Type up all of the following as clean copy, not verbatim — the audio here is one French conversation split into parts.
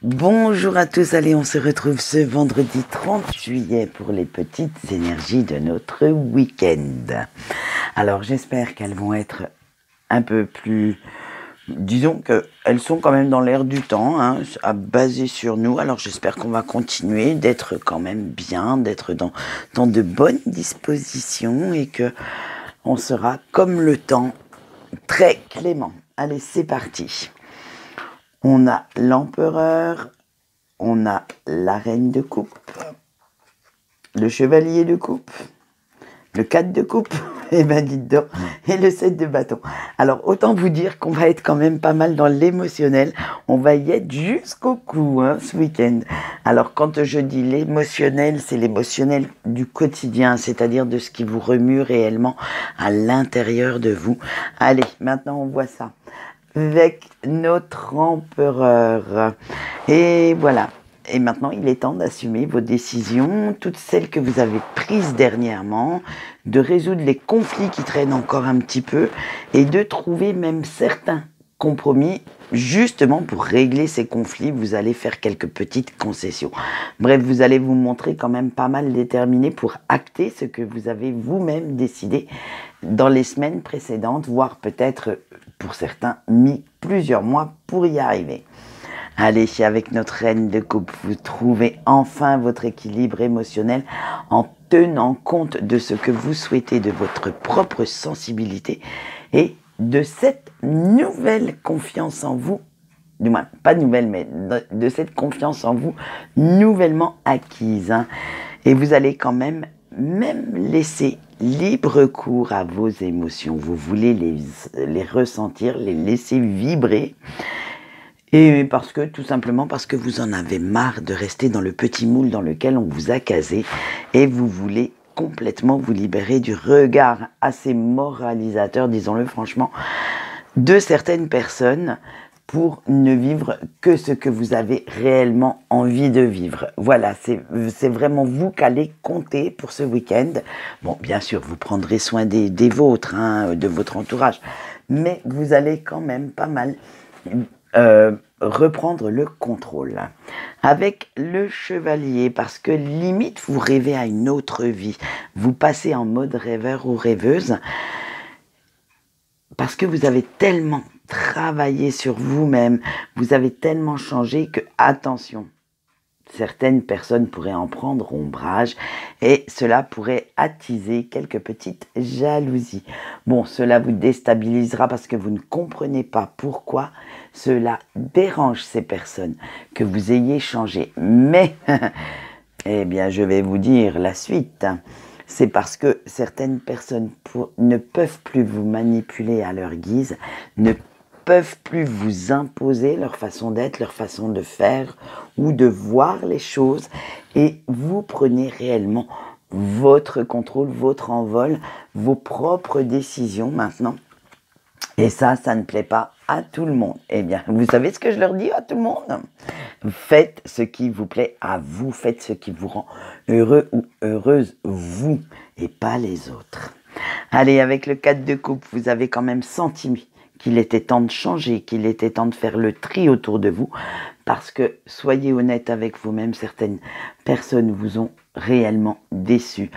Bonjour à tous, allez, on se retrouve ce vendredi 30 juillet pour les petites énergies de notre week-end. Alors j'espère qu'elles vont être un peu plus, disons qu'elles sont quand même dans l'air du temps, hein, à baser sur nous. Alors j'espère qu'on va continuer d'être quand même bien, d'être dans de bonnes dispositions et que on sera comme le temps très clément. Allez, c'est parti. On a l'empereur, on a la reine de coupe, le chevalier de coupe, le 4 de coupe, et ben dites donc, et le 7 de bâton. Alors autant vous dire qu'on va être quand même pas mal dans l'émotionnel, on va y être jusqu'au cou ce week-end. Alors quand je dis l'émotionnel, c'est l'émotionnel du quotidien, c'est-à-dire de ce qui vous remue réellement à l'intérieur de vous. Allez, maintenant on voit ça avec notre empereur. Et voilà. Et maintenant, il est temps d'assumer vos décisions, toutes celles que vous avez prises dernièrement, de résoudre les conflits qui traînent encore un petit peu et de trouver même certains compromis. Justement, pour régler ces conflits, vous allez faire quelques petites concessions. Bref, vous allez vous montrer quand même pas mal déterminé pour acter ce que vous avez vous-même décidé dans les semaines précédentes, voire peut-être, pour certains, mis plusieurs mois pour y arriver. Allez, avec notre reine de coupe, vous trouvez enfin votre équilibre émotionnel en tenant compte de ce que vous souhaitez, de votre propre sensibilité et de cette nouvelle confiance en vous, du moins pas nouvelle, mais de cette confiance en vous nouvellement acquise. Et vous allez quand même laisser libre cours à vos émotions. Vous voulez les ressentir, les laisser vibrer. Et tout simplement parce que vous en avez marre de rester dans le petit moule dans lequel on vous a casé et vous voulez complètement vous libérer du regard assez moralisateur, disons-le franchement, de certaines personnes pour ne vivre que ce que vous avez réellement envie de vivre. Voilà, c'est vraiment vous qu'allez compter pour ce week-end. Bon, bien sûr, vous prendrez soin des vôtres, de votre entourage, mais vous allez quand même pas mal reprendre le contrôle avec le chevalier, parce que limite vous rêvez à une autre vie, vous passez en mode rêveur ou rêveuse parce que vous avez tellement travaillé sur vous-même, vous avez tellement changé que, attention, certaines personnes pourraient en prendre ombrage et cela pourrait attiser quelques petites jalousies. Bon, cela vous déstabilisera parce que vous ne comprenez pas pourquoi cela dérange ces personnes, que vous ayez changé. Mais, eh bien, je vais vous dire la suite. C'est parce que certaines personnes ne peuvent plus vous manipuler à leur guise, ne peuvent plus vous imposer leur façon d'être, leur façon de faire ou de voir les choses, et vous prenez réellement votre contrôle, votre envol, vos propres décisions maintenant. Et ça ne plaît pas à tout le monde. Eh bien, vous savez ce que je leur dis à tout le monde? Faites ce qui vous plaît à vous, faites ce qui vous rend heureux ou heureuse, vous, et pas les autres. Allez, avec le 4 de coupe, vous avez quand même senti qu'il était temps de changer, qu'il était temps de faire le tri autour de vous, parce que, soyez honnête avec vous-même, certaines personnes vous ont réellement déçu.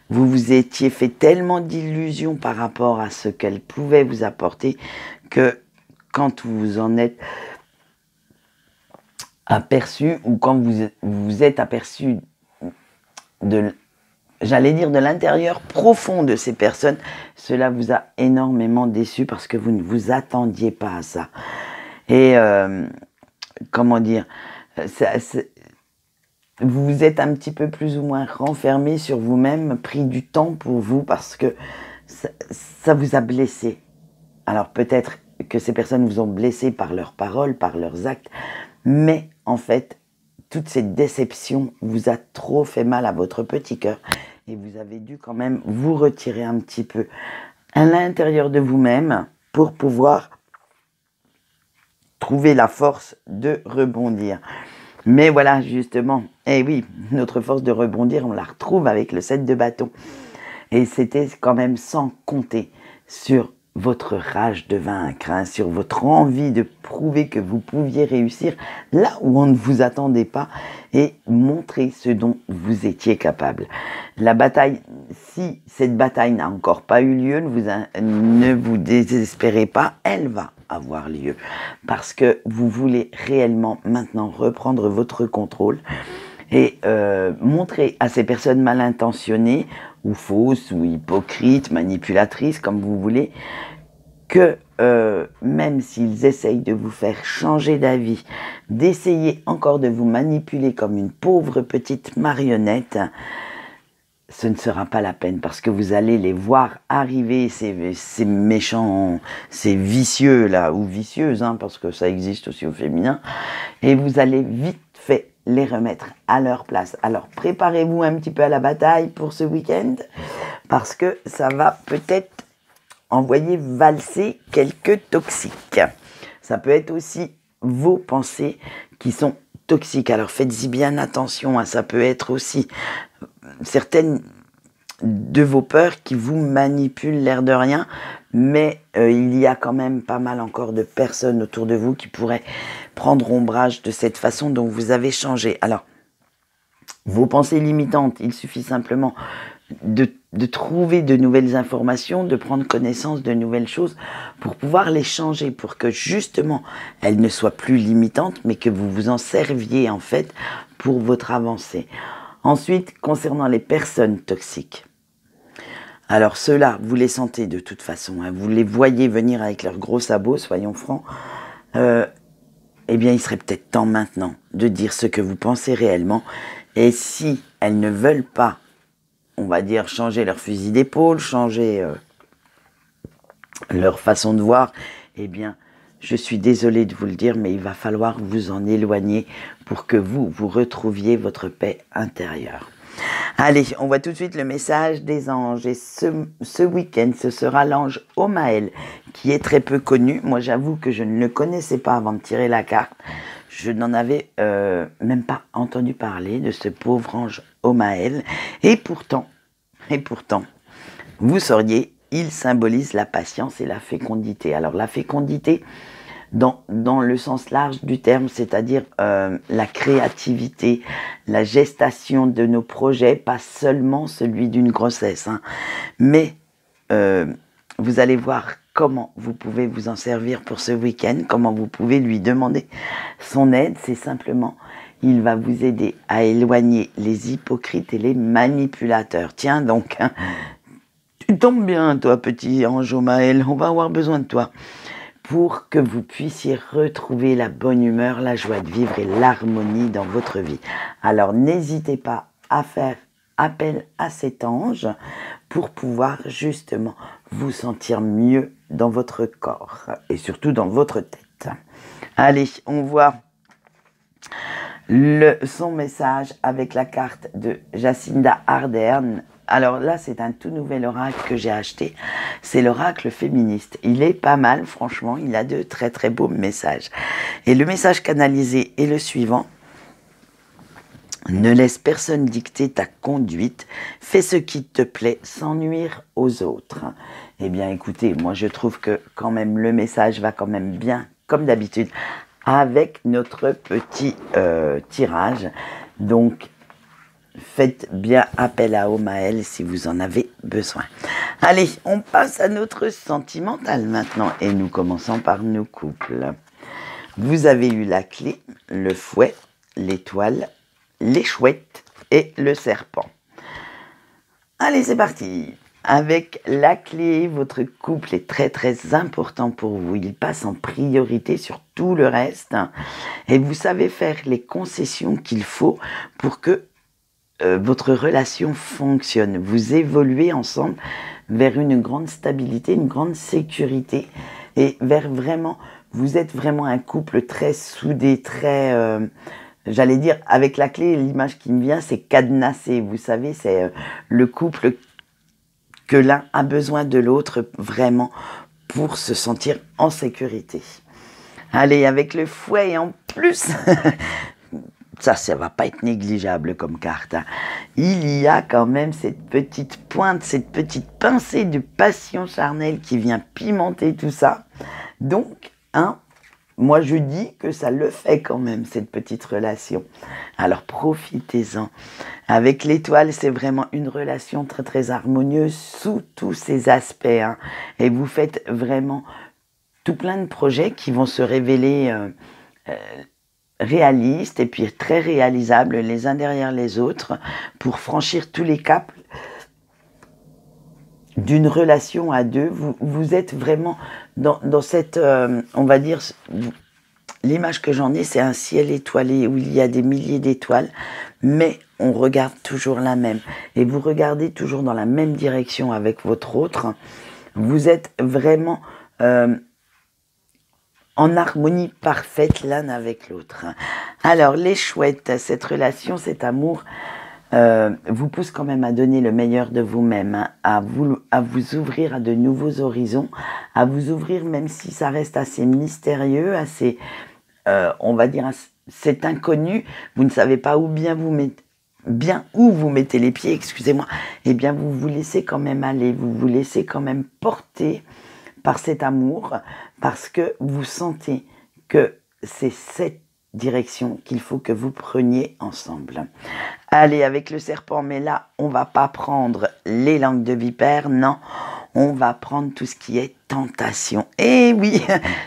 Vous vous étiez fait tellement d'illusions par rapport à ce qu'elles pouvaient vous apporter que quand vous en êtes aperçu, ou quand vous vous êtes aperçu de l'intérieur profond de ces personnes, cela vous a énormément déçu parce que vous ne vous attendiez pas à ça. Et comment dire, vous vous êtes un petit peu plus ou moins renfermé sur vous-même, pris du temps pour vous parce que ça vous a blessé. Alors peut-être que ces personnes vous ont blessé par leurs paroles, par leurs actes, mais en fait, toute cette déception vous a trop fait mal à votre petit cœur et vous avez dû quand même vous retirer un petit peu à l'intérieur de vous-même pour pouvoir trouver la force de rebondir. Mais voilà, justement, eh oui, notre force de rebondir, on la retrouve avec le 7 de bâton. Et c'était quand même sans compter sur votre rage de vaincre, hein, sur votre envie de prouver que vous pouviez réussir là où on ne vous attendait pas et montrer ce dont vous étiez capable. La bataille, si cette bataille n'a encore pas eu lieu, ne vous désespérez pas, elle va avoir lieu parce que vous voulez réellement maintenant reprendre votre contrôle et montrer à ces personnes mal intentionnées ou fausses ou hypocrites, manipulatrices, comme vous voulez, que même s'ils essayent de vous faire changer d'avis, d'essayer encore de vous manipuler comme une pauvre petite marionnette, ce ne sera pas la peine parce que vous allez les voir arriver, ces méchants, ces vicieux là, ou vicieuses, hein, parce que ça existe aussi au féminin, et vous allez vite fait les remettre à leur place. Alors préparez-vous un petit peu à la bataille pour ce week-end parce que ça va peut-être envoyer valser quelques toxiques. Ça peut être aussi vos pensées qui sont toxiques. Alors faites-y bien attention, hein. Ça peut être aussi certaines de vos peurs qui vous manipulent l'air de rien, mais il y a quand même pas mal encore de personnes autour de vous qui pourraient prendre ombrage de cette façon dont vous avez changé. Alors, vos pensées limitantes, il suffit simplement de trouver de nouvelles informations, de prendre connaissance de nouvelles choses pour pouvoir les changer, pour que justement elles ne soient plus limitantes, mais que vous vous en serviez en fait pour votre avancée. Ensuite, concernant les personnes toxiques, alors ceux-là, vous les sentez de toute façon, hein, vous les voyez venir avec leurs gros sabots, soyons francs, eh bien il serait peut-être temps maintenant de dire ce que vous pensez réellement, et si elles ne veulent pas, on va dire, changer leur fusil d'épaule, changer leur façon de voir, eh bien, je suis désolée de vous le dire, mais il va falloir vous en éloigner pour que vous retrouviez votre paix intérieure. Allez, on voit tout de suite le message des anges. Et ce week-end, ce sera l'ange Omaël, qui est très peu connu. Moi, j'avoue que je ne le connaissais pas avant de tirer la carte. Je n'en avais même pas entendu parler de ce pauvre ange Omaël. Et pourtant, vous sauriez, il symbolise la patience et la fécondité. Alors, la fécondité, dans le sens large du terme, c'est-à-dire la créativité, la gestation de nos projets, pas seulement celui d'une grossesse, hein, mais vous allez voir comment vous pouvez vous en servir pour ce week-end, comment vous pouvez lui demander son aide. C'est simplement, il va vous aider à éloigner les hypocrites et les manipulateurs. Tiens donc, hein, tu tombes bien toi petit ange Omaël, on va avoir besoin de toi pour que vous puissiez retrouver la bonne humeur, la joie de vivre et l'harmonie dans votre vie. Alors n'hésitez pas à faire appel à cet ange pour pouvoir justement vous sentir mieux dans votre corps et surtout dans votre tête. Allez, on voit son message avec la carte de Jacinda Ardern. Alors là, c'est un tout nouvel oracle que j'ai acheté. C'est l'oracle féministe. Il est pas mal, franchement. Il a de très très beaux messages. Et le message canalisé est le suivant. Ne laisse personne dicter ta conduite. Fais ce qui te plaît sans nuire aux autres. Eh bien, écoutez, moi je trouve que quand même le message va quand même bien, comme d'habitude, avec notre petit tirage. Donc, faites bien appel à Omaël si vous en avez besoin. Allez, on passe à notre sentimental maintenant et nous commençons par nos couples. Vous avez eu la clé, le fouet, l'étoile, les chouettes et le serpent. Allez, c'est parti. Avec la clé, votre couple est très très important pour vous. Il passe en priorité sur tout le reste et vous savez faire les concessions qu'il faut pour que votre relation fonctionne. Vous évoluez ensemble vers une grande stabilité, une grande sécurité et vers vraiment, vous êtes vraiment un couple très soudé, très, j'allais dire, avec la clé, l'image qui me vient, c'est cadenassé. Vous savez, c'est le couple que l'un a besoin de l'autre vraiment pour se sentir en sécurité. Allez, avec le fouet et en plus... ça va pas être négligeable comme carte, hein. Il y a quand même cette petite pointe, cette petite pincée de passion charnelle qui vient pimenter tout ça. Donc, hein, moi je dis que ça le fait quand même, cette petite relation. Alors profitez-en. Avec l'étoile, c'est vraiment une relation très très harmonieuse sous tous ses aspects, hein. Et vous faites vraiment tout plein de projets qui vont se révéler réalistes et puis très réalisables les uns derrière les autres pour franchir tous les caps d'une relation à deux. Vous êtes vraiment dans cette, on va dire, l'image que j'en ai, c'est un ciel étoilé où il y a des milliers d'étoiles, mais on regarde toujours la même. Et vous regardez toujours dans la même direction avec votre autre. Vous êtes vraiment en harmonie parfaite l'un avec l'autre. Alors, les chouettes, cette relation, cet amour vous pousse quand même à donner le meilleur de vous-même, hein, à vous ouvrir à de nouveaux horizons, à vous ouvrir même si ça reste assez mystérieux, assez, on va dire, c'est inconnu, vous ne savez pas où vous mettez les pieds, excusez-moi, eh bien vous vous laissez quand même aller, vous vous laissez quand même porter par cet amour, parce que vous sentez que c'est cette direction qu'il faut que vous preniez ensemble. Allez, avec le serpent, mais là, on va pas prendre les langues de vipère, non, on va prendre tout ce qui est tentation. Et oui,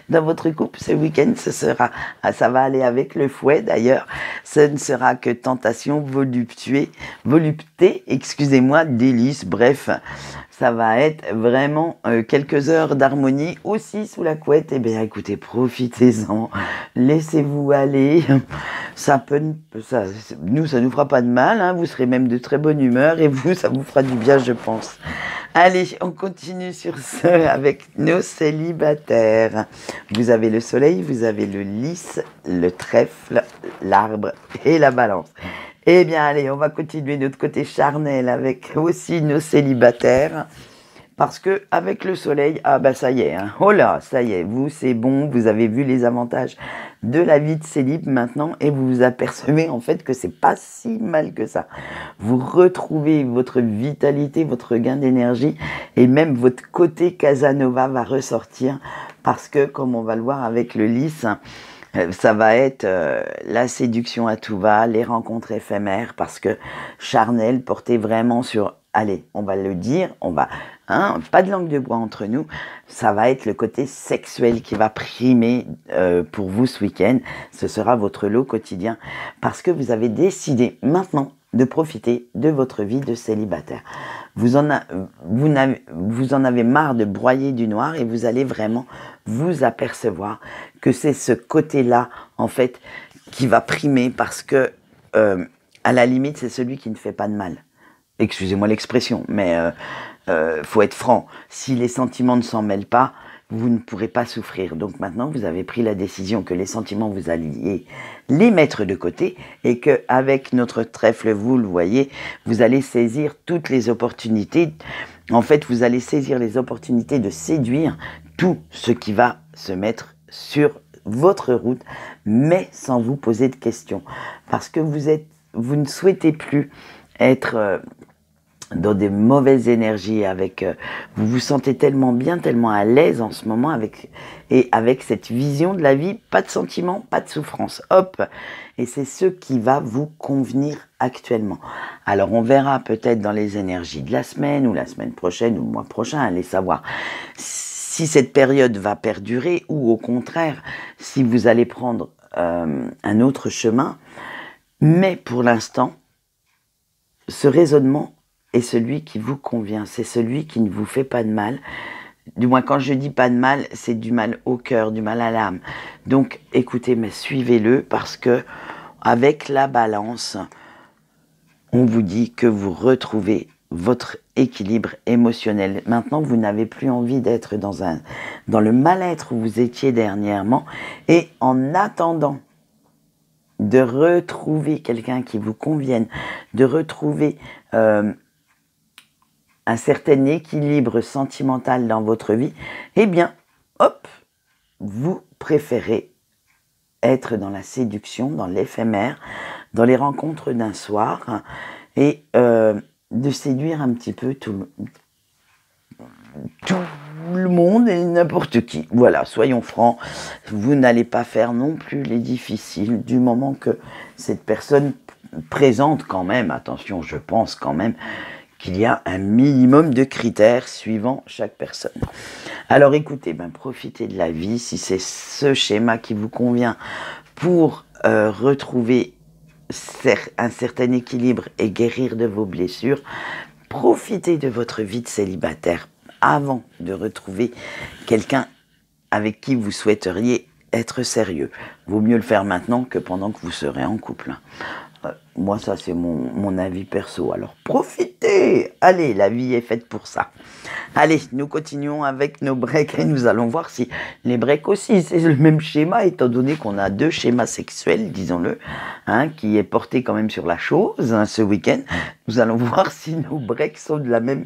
dans votre couple, ce week-end, ça va aller avec le fouet d'ailleurs, ce ne sera que tentation, volupté, excusez-moi, délice, bref, ça va être vraiment quelques heures d'harmonie aussi sous la couette. Eh bien, écoutez, profitez-en, laissez-vous aller. Ça nous fera pas de mal, hein. Vous serez même de très bonne humeur et vous, ça vous fera du bien, je pense. Allez, on continue sur ce avec nos célibataires. Vous avez le soleil, vous avez le lys, le trèfle, l'arbre et la balance. Eh bien, allez, on va continuer notre côté charnel avec aussi nos célibataires. Parce que avec le soleil, ah bah ça y est, hein. Oh là, ça y est, vous c'est bon, vous avez vu les avantages de la vie de célib maintenant et vous vous apercevez en fait que c'est pas si mal que ça. Vous retrouvez votre vitalité, votre gain d'énergie et même votre côté Casanova va ressortir parce que comme on va le voir avec le lys, ça va être la séduction à tout va, les rencontres éphémères parce que charnel porté vraiment sur, allez, on va le dire, pas de langue de bois entre nous, ça va être le côté sexuel qui va primer pour vous ce week-end. Ce sera votre lot quotidien parce que vous avez décidé maintenant de profiter de votre vie de célibataire. Vous en avez marre de broyer du noir et vous allez vraiment vous apercevoir que c'est ce côté-là, en fait, qui va primer parce que, à la limite, c'est celui qui ne fait pas de mal. Excusez-moi l'expression, mais faut être franc. Si les sentiments ne s'en mêlent pas, vous ne pourrez pas souffrir. Donc maintenant, vous avez pris la décision que les sentiments, vous alliez les mettre de côté et qu'avec notre trèfle, vous le voyez, vous allez saisir toutes les opportunités. En fait, vous allez saisir les opportunités de séduire tout ce qui va se mettre sur votre route, mais sans vous poser de questions. Parce que vous ne souhaitez plus être dans des mauvaises énergies, vous vous sentez tellement bien, tellement à l'aise en ce moment avec cette vision de la vie, pas de sentiments, pas de souffrance, hop, et c'est ce qui va vous convenir actuellement. Alors on verra peut-être dans les énergies de la semaine ou la semaine prochaine ou le mois prochain, allez savoir si cette période va perdurer ou au contraire si vous allez prendre un autre chemin, mais pour l'instant, ce raisonnement est celui qui vous convient, c'est celui qui ne vous fait pas de mal. Du moins, quand je dis pas de mal, c'est du mal au cœur, du mal à l'âme. Donc, écoutez, mais suivez-le parce que avec la balance, on vous dit que vous retrouvez votre équilibre émotionnel. Maintenant, vous n'avez plus envie d'être dans le mal-être où vous étiez dernièrement. Et en attendant de retrouver quelqu'un qui vous convienne, de retrouver un certain équilibre sentimental dans votre vie, eh bien, hop, vous préférez être dans la séduction, dans l'éphémère, dans les rencontres d'un soir et de séduire un petit peu tout le monde et n'importe qui. Voilà, soyons francs, vous n'allez pas faire non plus les difficiles du moment que cette personne présente quand même, attention, je pense quand même qu'il y a un minimum de critères suivant chaque personne. Alors écoutez, profitez de la vie, si c'est ce schéma qui vous convient pour retrouver un certain équilibre et guérir de vos blessures, profitez de votre vie de célibataire avant de retrouver quelqu'un avec qui vous souhaiteriez être sérieux. Vaut mieux le faire maintenant que pendant que vous serez en couple. Moi, ça, c'est mon avis perso. Alors, profitez! Allez, la vie est faite pour ça. Allez, nous continuons avec nos breaks et nous allons voir si les breaks aussi, c'est le même schéma, étant donné qu'on a 2 schémas sexuels, disons-le, qui est porté quand même sur la chose ce week-end. Nous allons voir si nos breaks sont de la même,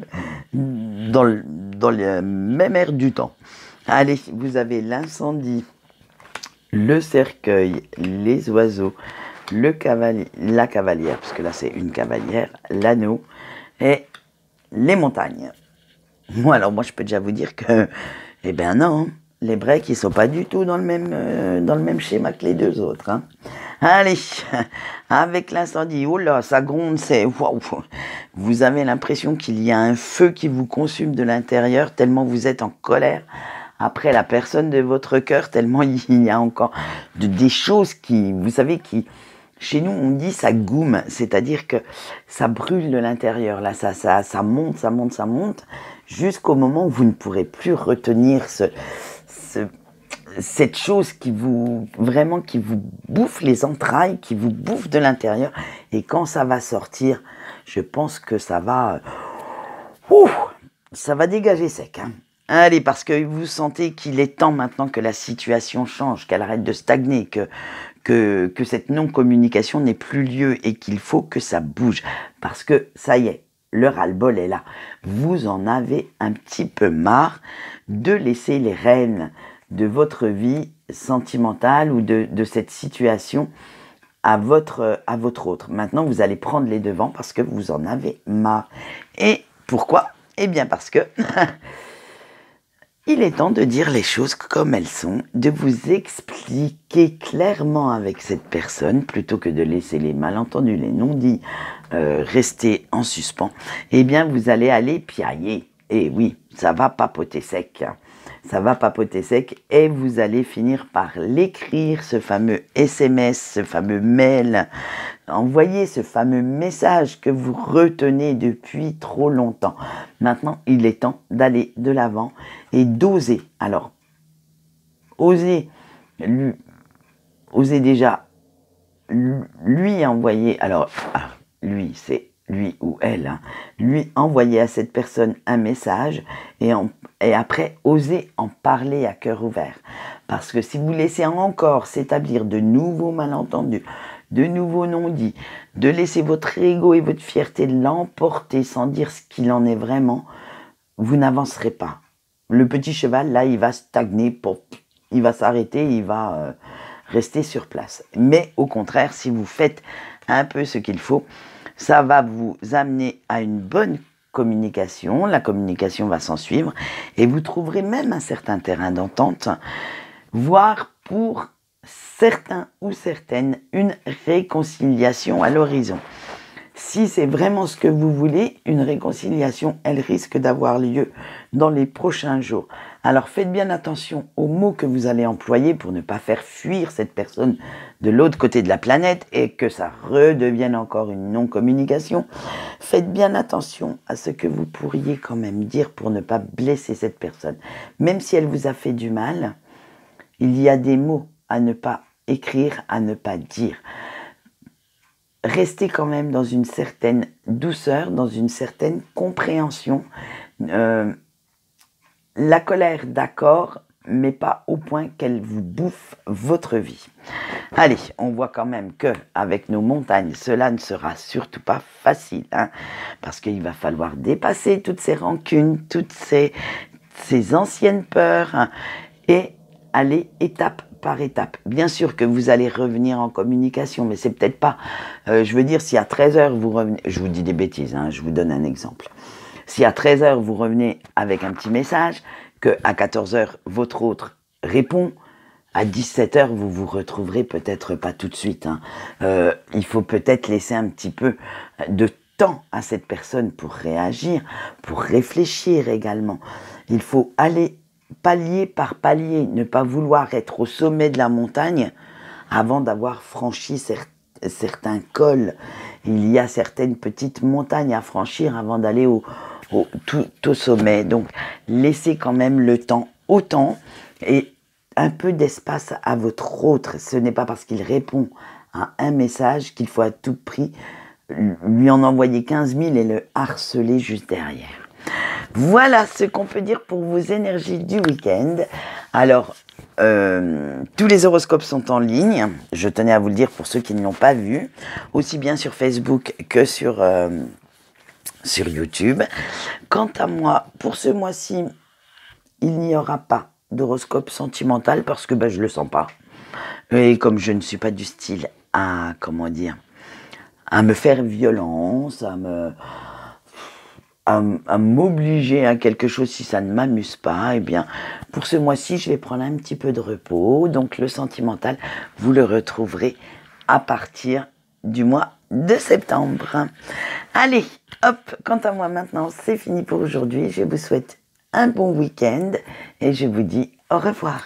dans le même air du temps. Allez, vous avez l'incendie, le cercueil, les oiseaux, la cavalière, parce que là c'est une cavalière, l'anneau et les montagnes. Alors moi je peux déjà vous dire que, eh ben non, les breaks ils sont pas du tout dans le même schéma que les 2 autres. Allez, avec l'incendie, oh là, ça gronde, c'est waouh. Vous avez l'impression qu'il y a un feu qui vous consume de l'intérieur tellement vous êtes en colère après la personne de votre cœur, tellement il y a encore des choses qui, vous savez, qui, chez nous, on dit ça goume, c'est-à-dire que ça brûle de l'intérieur. Là, ça monte, jusqu'au moment où vous ne pourrez plus retenir cette chose qui vous bouffe les entrailles, qui vous bouffe de l'intérieur. Et quand ça va sortir, je pense que ça va dégager sec. Allez, parce que vous sentez qu'il est temps maintenant que la situation change, qu'elle arrête de stagner, que cette non-communication n'ait plus lieu et qu'il faut que ça bouge. Parce que ça y est, le ras-le-bol est là. Vous en avez un petit peu marre de laisser les rênes de votre vie sentimentale ou de cette situation à votre autre. Maintenant, vous allez prendre les devants parce que vous en avez marre. Et pourquoi ? Eh bien parce que... il est temps de dire les choses comme elles sont, de vous expliquer clairement avec cette personne, plutôt que de laisser les malentendus, les non-dits rester en suspens. Eh bien, vous allez aller piailler. Et oui, ça va papoter sec. Ça va papoter sec et vous allez finir par l'écrire, ce fameux SMS, ce fameux mail, envoyer ce fameux message que vous retenez depuis trop longtemps. Maintenant, il est temps d'aller de l'avant et d'oser. Alors, oser déjà lui envoyer, alors lui, c'est lui ou elle, lui envoyer à cette personne un message et après oser en parler à cœur ouvert. Parce que si vous laissez encore s'établir de nouveaux malentendus, de nouveaux non-dits, de laisser votre ego et votre fierté l'emporter sans dire ce qu'il en est vraiment, vous n'avancerez pas. Le petit cheval, là, il va stagner, il va s'arrêter, il va rester sur place. Mais au contraire, si vous faites un peu ce qu'il faut, ça va vous amener à une bonne communication. La communication va s'en suivre et vous trouverez même un certain terrain d'entente, voire pour certains ou certaines, une réconciliation à l'horizon. Si c'est vraiment ce que vous voulez, une réconciliation, elle risque d'avoir lieu dans les prochains jours. Alors faites bien attention aux mots que vous allez employer pour ne pas faire fuir cette personne de l'autre côté de la planète et que ça redevienne encore une non-communication. Faites bien attention à ce que vous pourriez quand même dire pour ne pas blesser cette personne. Même si elle vous a fait du mal, il y a des mots à ne pas écrire, à ne pas dire. Restez quand même dans une certaine douceur, dans une certaine compréhension. La colère, d'accord, mais pas au point qu'elle vous bouffe votre vie. Allez, on voit quand même que avec nos montagnes, cela ne sera surtout pas facile, parce qu'il va falloir dépasser toutes ces rancunes, toutes ces anciennes peurs, et aller étape par étapes. Bien sûr que vous allez revenir en communication, mais c'est peut-être pas... je veux dire, si à 13h vous revenez... Je vous dis des bêtises, hein, je vous donne un exemple. Si à 13h vous revenez avec un petit message, qu'à 14h votre autre répond, à 17h vous vous retrouverez peut-être pas tout de suite. Hein. Il faut peut-être laisser un petit peu de temps à cette personne pour réagir, pour réfléchir également. Il faut aller palier par palier, ne pas vouloir être au sommet de la montagne avant d'avoir franchi certains cols. Il y a certaines petites montagnes à franchir avant d'aller tout au sommet. Donc, laissez quand même le temps au temps et un peu d'espace à votre autre. Ce n'est pas parce qu'il répond à un message qu'il faut à tout prix lui en envoyer 15 000 et le harceler juste derrière. Voilà ce qu'on peut dire pour vos énergies du week-end. Alors, tous les horoscopes sont en ligne. Je tenais à vous le dire pour ceux qui ne l'ont pas vu, aussi bien sur Facebook que sur YouTube. Quant à moi, pour ce mois-ci, il n'y aura pas d'horoscope sentimental parce que je le sens pas. Et comme je ne suis pas du style à, comment dire, à me faire violence, à m'obliger à quelque chose si ça ne m'amuse pas, eh bien, pour ce mois-ci, je vais prendre un petit peu de repos. Donc, le sentimental, vous le retrouverez à partir du mois de septembre. Allez, hop, quant à moi maintenant, c'est fini pour aujourd'hui. Je vous souhaite un bon week-end et je vous dis au revoir.